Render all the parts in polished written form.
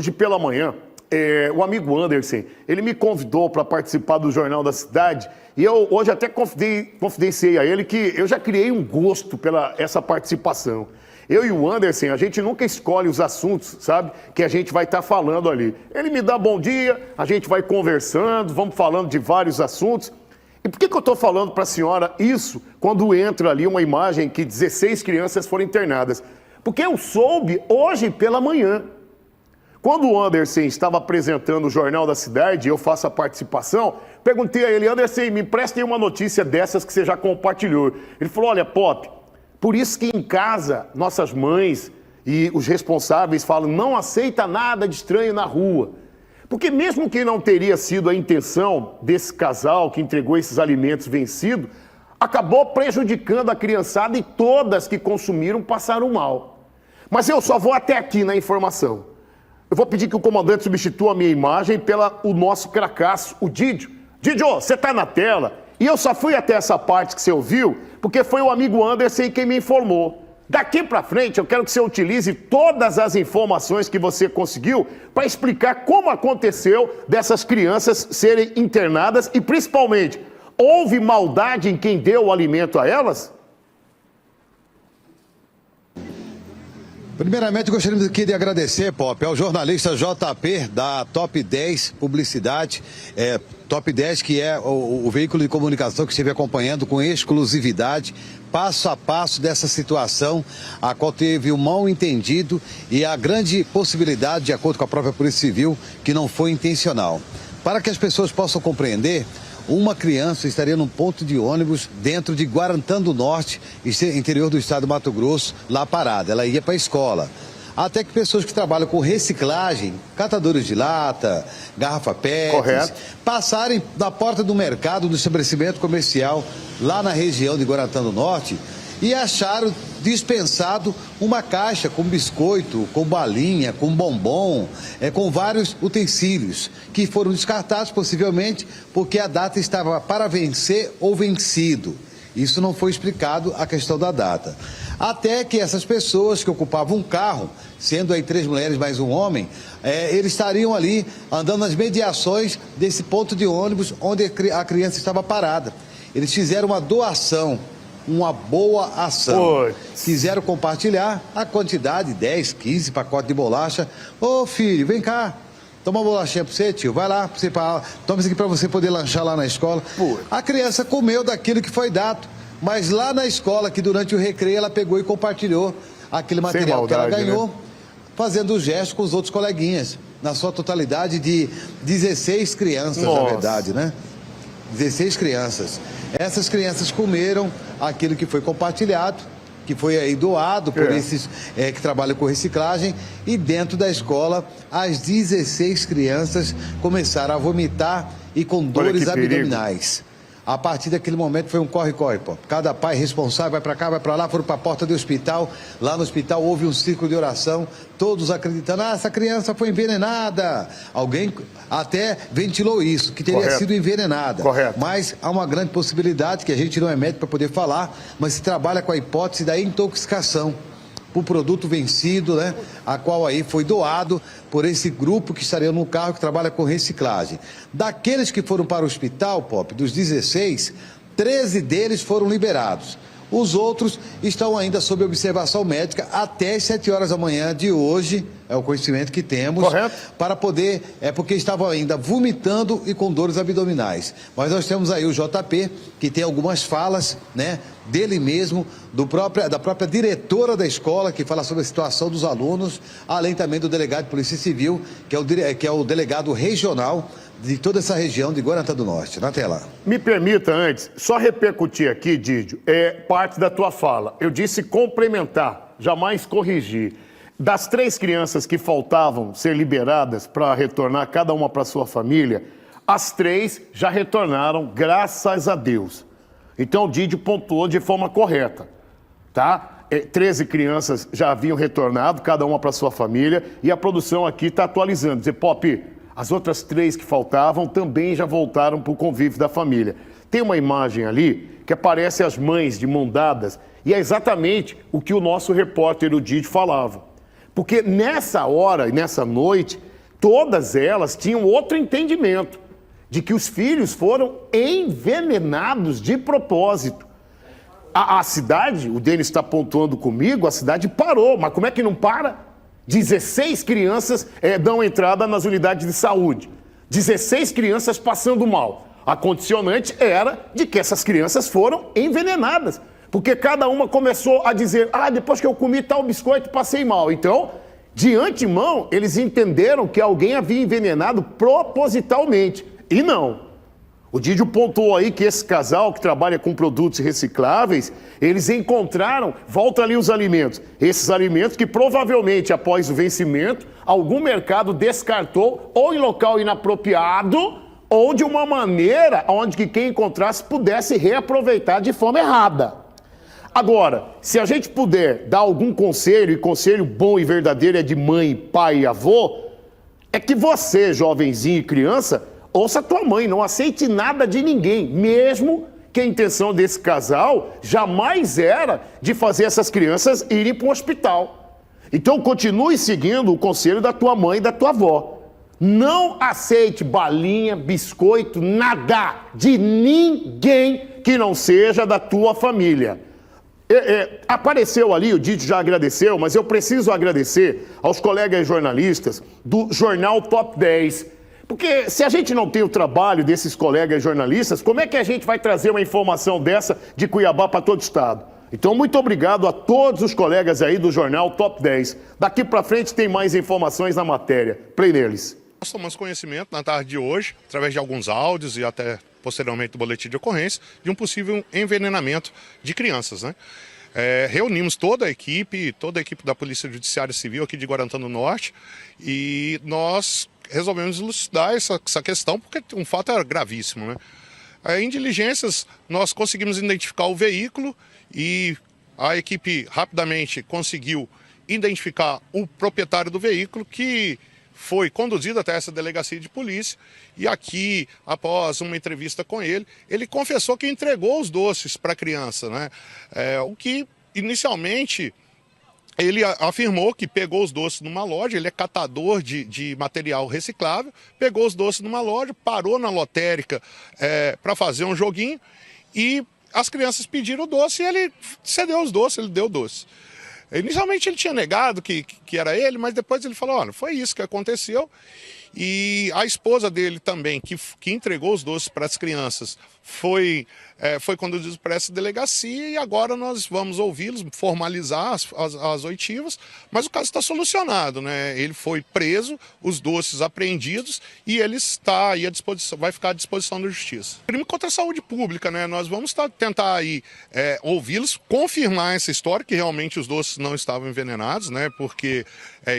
Hoje pela manhã, o amigo Anderson, ele me convidou para participar do Jornal da Cidade e eu hoje até confidenciei a ele que eu já criei um gosto pela essa participação. Eu e o Anderson, a gente nunca escolhe os assuntos, sabe, que a gente vai estar falando ali. Ele me dá bom dia, a gente vai conversando, vamos falando de vários assuntos. E por que eu estou falando para a senhora isso quando entra ali uma imagem que 16 crianças foram internadas? Porque eu soube hoje pela manhã. Quando o Anderson estava apresentando o Jornal da Cidade, eu faço a participação, perguntei a ele, Anderson, me empresta aí uma notícia dessas que você já compartilhou. Ele falou, olha, Pop, por isso que em casa, nossas mães e os responsáveis falam, não aceita nada de estranho na rua. Porque mesmo que não teria sido a intenção desse casal que entregou esses alimentos vencidos, acabou prejudicando a criançada e todas que consumiram passaram mal. Mas eu só vou até aqui na informação. Eu vou pedir que o comandante substitua a minha imagem pela o nosso cracaço, o Didio. Didio, você está na tela. E eu só fui até essa parte que você ouviu, porque foi o amigo Anderson quem me informou. Daqui para frente, eu quero que você utilize todas as informações que você conseguiu para explicar como aconteceu dessas crianças serem internadas e, principalmente, houve maldade em quem deu o alimento a elas? Primeiramente, gostaria aqui de agradecer, Pop, ao jornalista JP da Top 10 Publicidade, Top 10 que é o veículo de comunicação que esteve acompanhando com exclusividade, passo a passo dessa situação, a qual teve um mal entendido e a grande possibilidade, de acordo com a própria Polícia Civil, que não foi intencional. Para que as pessoas possam compreender, uma criança estaria num ponto de ônibus dentro de Guarantã do Norte, interior do estado do Mato Grosso, lá parada. Ela ia para a escola. Até que pessoas que trabalham com reciclagem, catadores de lata, garrafa PET, passarem na porta do mercado, do estabelecimento comercial, lá na região de Guarantã do Norte, e acharam dispensado uma caixa com biscoito, com balinha, com bombom, com vários utensílios, que foram descartados possivelmente porque a data estava para vencer ou vencido. Isso não foi explicado, a questão da data. Até que essas pessoas que ocupavam um carro, sendo aí 3 mulheres mais um homem, eles estariam ali andando nas mediações desse ponto de ônibus onde a criança estava parada. Eles fizeram uma doação, uma boa ação. Quiseram compartilhar a quantidade, 10, 15 pacotes de bolacha. Ô filho, vem cá, toma uma bolachinha pra você, tio, vai lá, toma isso aqui pra você poder lanchar lá na escola. A criança comeu daquilo que foi dado, mas lá na escola, que durante o recreio ela pegou e compartilhou aquele material que ela ganhou, né? Fazendo o gesto com os outros coleguinhas, na sua totalidade de 16 crianças, na verdade, né? 16 crianças. Essas crianças comeram aquilo que foi compartilhado, que foi aí doado por esses que trabalham com reciclagem, e dentro da escola as 16 crianças começaram a vomitar e com dores abdominais. A partir daquele momento foi um corre-corre, pô. Cada pai responsável vai para cá, vai para lá, foram para a porta do hospital. Lá no hospital houve um círculo de oração, todos acreditando, essa criança foi envenenada. Alguém até ventilou isso, que teria sido envenenada. Mas há uma grande possibilidade, que a gente não é médico para poder falar, mas se trabalha com a hipótese da intoxicação por produto vencido, né? A qual aí foi doado por esse grupo que estaria no carro que trabalha com reciclagem. Daqueles que foram para o hospital, Pop, dos 16, 13 deles foram liberados. Os outros estão ainda sob observação médica até as 7 horas da manhã de hoje, é o conhecimento que temos, para poder, porque estavam ainda vomitando e com dores abdominais. Mas nós temos aí o JP, que tem algumas falas, né, dele mesmo, da própria diretora da escola, que fala sobre a situação dos alunos, além também do delegado de Polícia Civil, que é o delegado regional de toda essa região de Guarantã do Norte. Na tela. Me permita antes, só repercutir aqui, Didio, parte da tua fala. Eu disse complementar, jamais corrigir. Das 3 crianças que faltavam ser liberadas para retornar, cada uma para sua família, as 3 já retornaram, graças a Deus. Então o Didio pontuou de forma correta, tá? 13 crianças já haviam retornado, cada uma para sua família, e a produção aqui está atualizando. Dizer, Pop, as outras 3 que faltavam também já voltaram para o convívio da família. Tem uma imagem ali que aparece as mães de mão dadas, e é exatamente o que o nosso repórter, o Didio, falava. Porque nessa hora e nessa noite, todas elas tinham outro entendimento, de que os filhos foram envenenados de propósito. A cidade, o Denis está pontuando comigo, a cidade parou, mas como é que não para? 16 crianças dão entrada nas unidades de saúde, 16 crianças passando mal. A condicionante era de que essas crianças foram envenenadas, porque cada uma começou a dizer, depois que eu comi tal biscoito, passei mal. Então, de antemão, eles entenderam que alguém havia envenenado propositalmente. E não. O Didio pontuou aí que esse casal que trabalha com produtos recicláveis, eles encontraram, volta ali os alimentos. Esses alimentos que provavelmente, após o vencimento, algum mercado descartou ou em local inapropriado ou de uma maneira onde que quem encontrasse pudesse reaproveitar de forma errada. Agora, se a gente puder dar algum conselho, e conselho bom e verdadeiro é de mãe, pai e avô, é que você, jovenzinho e criança, ouça a tua mãe, não aceite nada de ninguém, mesmo que a intenção desse casal jamais era de fazer essas crianças irem para um hospital. Então continue seguindo o conselho da tua mãe e da tua avó. Não aceite balinha, biscoito, nada de ninguém que não seja da tua família. Apareceu ali, o Didio já agradeceu, mas eu preciso agradecer aos colegas jornalistas do jornal Top 10. Porque se a gente não tem o trabalho desses colegas jornalistas, como é que a gente vai trazer uma informação dessa de Cuiabá para todo o estado? Então, muito obrigado a todos os colegas aí do jornal Top 10. Daqui para frente tem mais informações na matéria. Play neles. Nós tomamos conhecimento na tarde de hoje, através de alguns áudios e até posteriormente do boletim de ocorrência, de um possível envenenamento de crianças, né? Reunimos toda a equipe da Polícia Judiciária Civil aqui de Guarantã do Norte e nós resolvemos elucidar essa questão porque um fato era gravíssimo, né? Em diligências nós conseguimos identificar o veículo e a equipe rapidamente conseguiu identificar o proprietário do veículo que foi conduzido até essa delegacia de polícia e aqui, após uma entrevista com ele, ele confessou que entregou os doces para a criança, né? O que inicialmente ele afirmou que pegou os doces numa loja, ele é catador de material reciclável, pegou os doces numa loja, parou na lotérica para fazer um joguinho e as crianças pediram o doce e ele cedeu os doces, ele deu o doce. Inicialmente ele tinha negado que era ele, mas depois ele falou, olha, foi isso que aconteceu. E a esposa dele também, que entregou os doces para as crianças, foi conduzida para essa delegacia e agora nós vamos ouvi-los, formalizar as oitivas, mas o caso está solucionado, né? Ele foi preso, os doces apreendidos e ele está aí à disposição, vai ficar à disposição da justiça. Crime contra a saúde pública, né? Nós vamos tentar aí ouvi-los, confirmar essa história que realmente os doces não estavam envenenados, né? Porque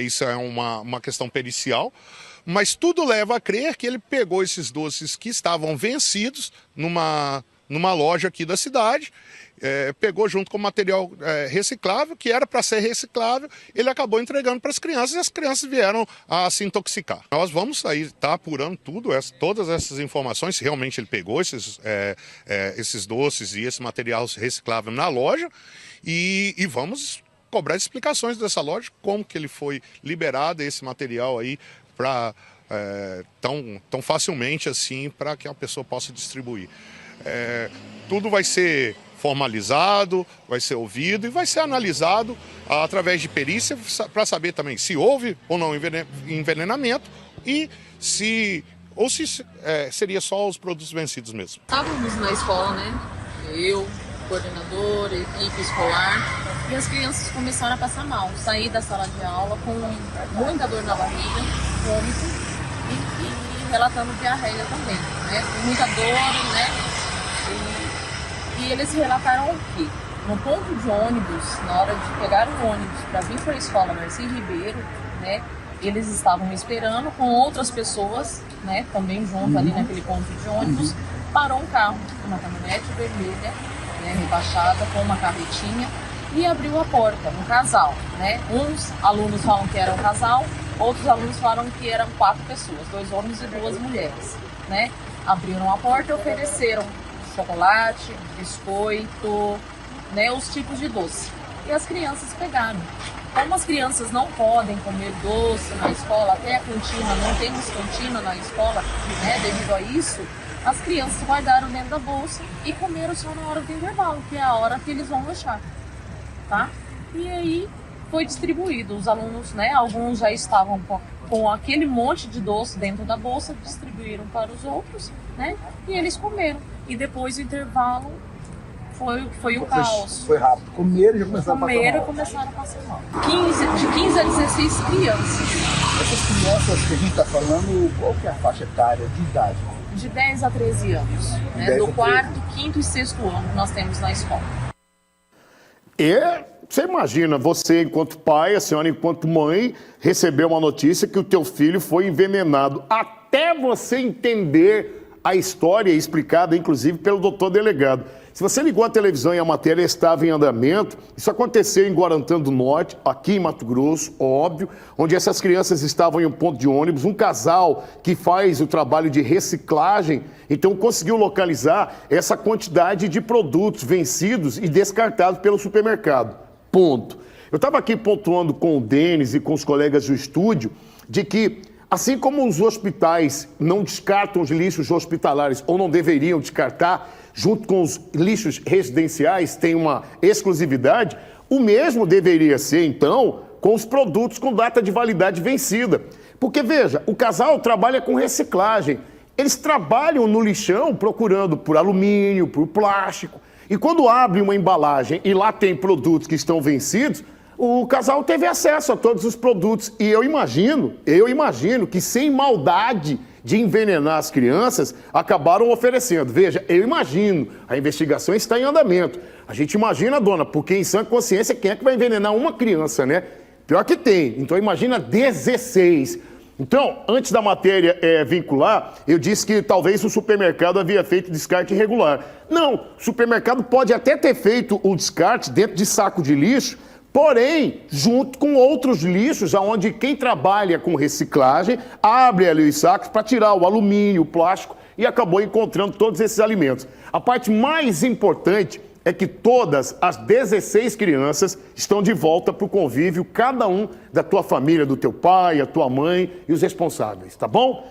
isso é uma questão pericial. Mas tudo leva a crer que ele pegou esses doces que estavam vencidos numa loja aqui da cidade, pegou junto com material reciclável, que era para ser reciclável, ele acabou entregando para as crianças e as crianças vieram a se intoxicar. Nós vamos aí estar apurando todas essas informações, se realmente ele pegou esses doces e esse material reciclável na loja e vamos cobrar explicações dessa loja, como que ele foi liberado esse material aí para tão facilmente assim para que a pessoa possa distribuir. Tudo vai ser formalizado, vai ser ouvido e vai ser analisado através de perícia para saber também se houve ou não envenenamento e se seria só os produtos vencidos mesmo. Estávamos na escola, né? Eu, coordenador, equipe escolar, e as crianças começaram a passar mal. Saí da sala de aula com muita dor na barriga, vômito e relatando diarreia também, né? Muita dor, né? E eles relataram o quê? No ponto de ônibus, na hora de pegar o ônibus para vir para a escola Marci Ribeiro, né? Eles estavam esperando com outras pessoas, né? Também junto ali naquele ponto de ônibus. Parou um carro, uma caminhonete vermelha, né? Rebaixada com uma carretinha e abriu a porta, um casal, né? Uns alunos falam que era um casal, outros alunos falam que eram 4 pessoas, 2 homens e 2 mulheres, né? Abriram a porta e ofereceram chocolate, biscoito, né? Os tipos de doce. E as crianças pegaram. Como as crianças não podem comer doce na escola, até a cantina, não temos cantina na escola, né, devido a isso, as crianças guardaram dentro da bolsa e comeram só na hora do intervalo, que é a hora que eles vão lanchar, tá? E aí foi distribuído, os alunos, né, alguns já estavam com aquele monte de doce dentro da bolsa, distribuíram para os outros, né, e eles comeram. E depois o intervalo foi o caos. Foi rápido. Comeram e já começaram a passar mal. E começaram a passar mal. De 15 a 16 crianças. Essas crianças que a gente está falando, qual que é a faixa etária de idade? De 10 a 13 anos. Né? 10 Do a 13. quarto, quinto e sexto ano que nós temos na escola. Você imagina, você enquanto pai, a senhora enquanto mãe, recebeu uma notícia que o teu filho foi envenenado. Até você entender a história explicada, inclusive, pelo doutor delegado. Se você ligou a televisão e a matéria estava em andamento, isso aconteceu em Guarantã do Norte, aqui em Mato Grosso, óbvio, onde essas crianças estavam em um ponto de ônibus, um casal que faz o trabalho de reciclagem, então conseguiu localizar essa quantidade de produtos vencidos e descartados pelo supermercado. Ponto. Eu estava aqui pontuando com o Denis e com os colegas do estúdio de que, assim como os hospitais não descartam os lixos hospitalares ou não deveriam descartar, junto com os lixos residenciais, tem uma exclusividade, o mesmo deveria ser, então, com os produtos com data de validade vencida. Porque, veja, o casal trabalha com reciclagem. Eles trabalham no lixão procurando por alumínio, por plástico. E quando abre uma embalagem e lá tem produtos que estão vencidos, o casal teve acesso a todos os produtos. E eu imagino que sem maldade de envenenar as crianças, acabaram oferecendo. Veja, eu imagino, a investigação está em andamento. A gente imagina, dona, porque em sã consciência, quem é que vai envenenar uma criança, né? Pior que tem. Então imagina 16. Então, antes da matéria vincular, eu disse que talvez o supermercado havia feito descarte irregular. Não, o supermercado pode até ter feito o descarte dentro de saco de lixo, porém, junto com outros lixos, onde quem trabalha com reciclagem abre ali os sacos para tirar o alumínio, o plástico e acabou encontrando todos esses alimentos. A parte mais importante é que todas as 16 crianças estão de volta para o convívio, cada um da tua família, do teu pai, a tua mãe e os responsáveis, tá bom?